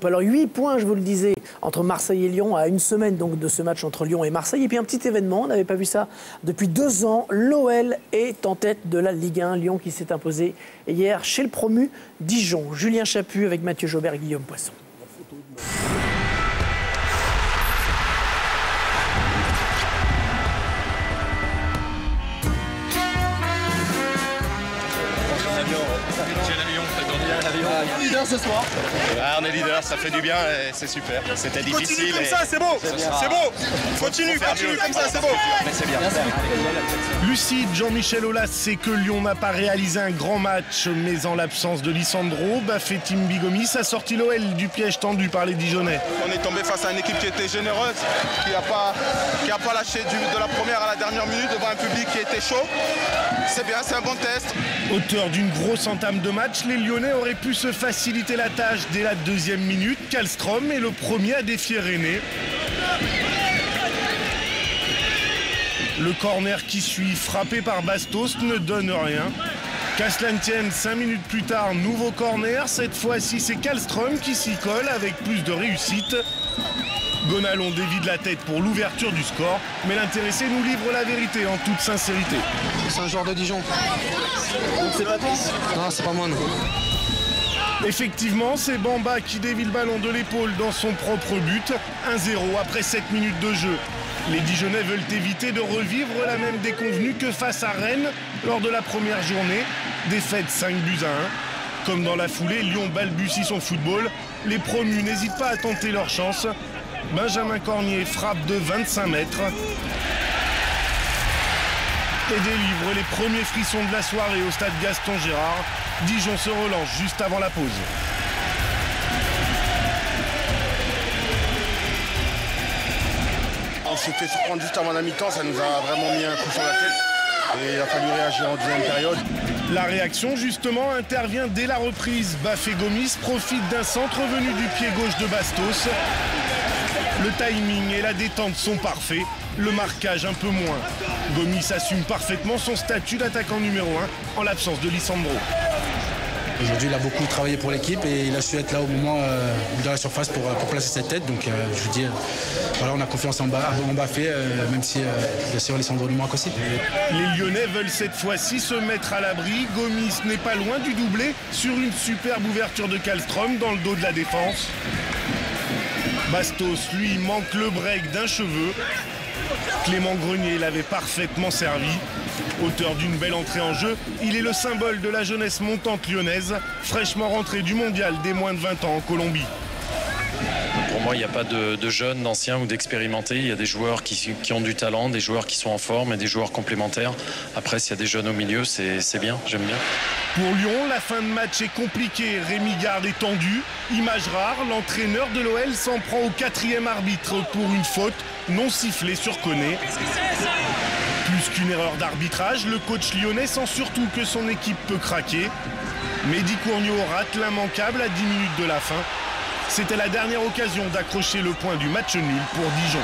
Alors 8 points, je vous le disais, entre Marseille et Lyon, à une semaine donc de ce match entre Lyon et Marseille. Et puis un petit événement, on n'avait pas vu ça depuis 2 ans. L'OL est en tête de la Ligue 1. Lyon qui s'est imposé hier chez le promu Dijon. Julien Chaput avec Mathieu Jaubert et Guillaume Poisson. On est leader ce soir. Ah, on est leader, ça fait du bien et c'est super. C'était difficile. Continue comme ça, c'est beau. C'est beau. Continue comme ça, c'est beau. Mais c'est bien. Lucide, Jean-Michel Aulas sait que Lyon n'a pas réalisé un grand match, mais en l'absence de Lisandro, Bafétim Gomis a sorti l'OL du piège tendu par les Dijonnais. On est tombé face à une équipe qui était généreuse, qui n'a pas lâché de la première à la dernière minute devant un public qui était chaud. C'est bien, c'est un bon test. Auteur d'une grosse entame de match, les Lyonnais auraient pu se faciliter la tâche dès la 2e minute. Kallström est le premier à défier René. Le corner qui suit, frappé par Bastos, ne donne rien. Qu'à cela ne tienne, 5 minutes plus tard, nouveau corner. Cette fois-ci, c'est Kallström qui s'y colle avec plus de réussite. Gonalon dévie de la tête pour l'ouverture du score, mais l'intéressé nous livre la vérité en toute sincérité. C'est un joueur de Dijon. Donc c'est pas toi? Non, c'est pas moi, non. Effectivement, c'est Bamba qui dévie le ballon de l'épaule dans son propre but. 1-0 après 7 minutes de jeu. Les Dijonnais veulent éviter de revivre la même déconvenue que face à Rennes lors de la première journée. Défaite 5-1. Comme dans la foulée, Lyon balbutie son football. Les promus n'hésitent pas à tenter leur chance. Benjamin Cornier frappe de 25 mètres et délivre les premiers frissons de la soirée au stade Gaston Gérard. Dijon se relance juste avant la pause. On s'est fait surprendre juste avant la mi-temps, ça nous a vraiment mis un coup sur la tête. Et il a fallu réagir en deuxième période. La réaction, justement, intervient dès la reprise. Bafé Gomis profite d'un centre venu du pied gauche de Bastos. Le timing et la détente sont parfaits, le marquage un peu moins. Gomis assume parfaitement son statut d'attaquant numéro 1 en l'absence de Lisandro. Aujourd'hui, il a beaucoup travaillé pour l'équipe et il a su être là au moment de la surface pour placer cette tête. Donc, je vous dis, voilà, on a confiance en Bafé, même si, bien sûr, Lisandro nous manque aussi. Les Lyonnais veulent cette fois-ci se mettre à l'abri. Gomis n'est pas loin du doublé sur une superbe ouverture de Kallström dans le dos de la défense. Bastos, lui, manque le break d'un cheveu. Clément Grenier l'avait parfaitement servi. Auteur d'une belle entrée en jeu, il est le symbole de la jeunesse montante lyonnaise, fraîchement rentré du mondial des moins de 20 ans en Colombie. Pour moi, il n'y a pas de jeunes, d'anciens ou d'expérimentés. Il y a des joueurs qui ont du talent, des joueurs qui sont en forme et des joueurs complémentaires. Après, s'il y a des jeunes au milieu, c'est bien, j'aime bien. Pour Lyon, la fin de match est compliquée. Rémi Garde est tendu. Image rare, l'entraîneur de l'OL s'en prend au 4e arbitre pour une faute non sifflée sur Koné. Plus qu'une erreur d'arbitrage, le coach lyonnais sent surtout que son équipe peut craquer. Mehdi Cournio rate l'immanquable à 10 minutes de la fin. C'était la dernière occasion d'accrocher le point du match nul pour Dijon.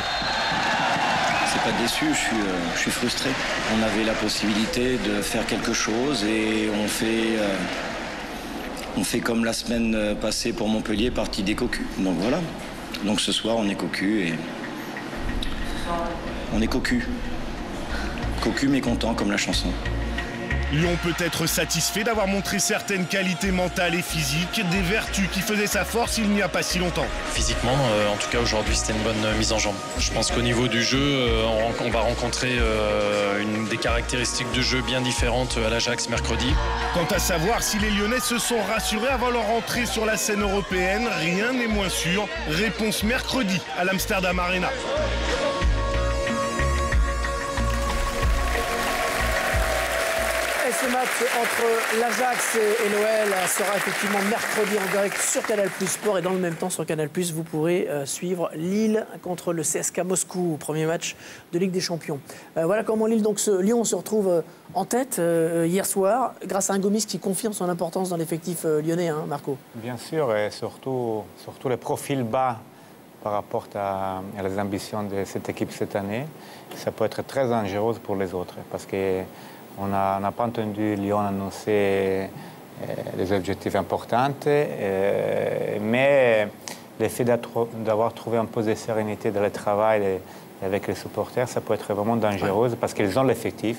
C'est pas déçu, je suis frustré. On avait la possibilité de faire quelque chose et on fait comme la semaine passée pour Montpellier, partie des cocus. Donc voilà. Donc ce soir, on est cocu et on est cocu. Cocu mais content comme la chanson. Lyon peut être satisfait d'avoir montré certaines qualités mentales et physiques, des vertus qui faisaient sa force il n'y a pas si longtemps. Physiquement, en tout cas aujourd'hui, c'était une bonne mise en jambe. Je pense qu'au niveau du jeu, on va rencontrer des caractéristiques de jeu bien différentes à l'Ajax mercredi. Quant à savoir si les Lyonnais se sont rassurés avant leur entrée sur la scène européenne, rien n'est moins sûr. Réponse mercredi à l'Amsterdam Arena. Ce match entre l'Ajax et l'OL sera effectivement mercredi en direct sur Canal+ Sport et dans le même temps sur Canal+, vous pourrez suivre Lille contre le CSKA Moscou, premier match de Ligue des Champions. Voilà comment Lyon se retrouve en tête hier soir grâce à un Gomis qui confirme son importance dans l'effectif lyonnais, hein, Marco. Bien sûr, et surtout le profil bas par rapport à les ambitions de cette équipe cette année. Ça peut être très dangereux pour les autres parce que on n'a pas entendu Lyon annoncer des objectifs importants, mais l'effet d'avoir trouvé un peu de sérénité dans le travail et avec les supporters, ça peut être vraiment dangereux parce qu'ils ont l'effectif,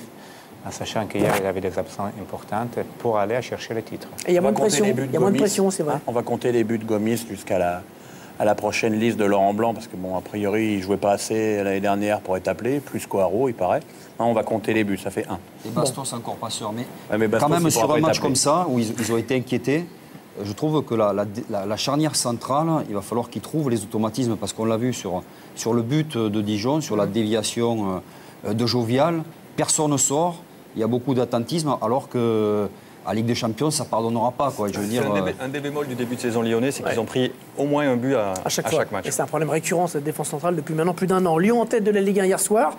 en sachant qu'hier, il y avait des absences importantes pour aller chercher le titre. Et il y a moins de pression, c'est vrai. On va compter les buts de Gomis jusqu'à la prochaine liste de Laurent Blanc, parce que, bon, a priori, il ne jouait pas assez l'année dernière pour être appelé, plus qu'Oaro, il paraît. Non, on va compter les buts, ça fait 1. Et Bastos, encore pas sûr. Mais, Bastos, quand même, sur un match comme ça, où ils ont été inquiétés, je trouve que la charnière centrale, il va falloir qu'ils trouvent les automatismes, parce qu'on l'a vu sur le but de Dijon, sur la déviation de Jovial, personne ne sort, il y a beaucoup d'attentisme, alors que à Ligue des Champions, ça ne pardonnera pas. Quoi. Je veux dire, un des bémols du début de saison lyonnais, c'est qu'ils ont pris au moins un but à chaque match. Et c'est un problème récurrent, cette défense centrale, depuis maintenant plus d'1 an. Lyon en tête de la Ligue 1 hier soir.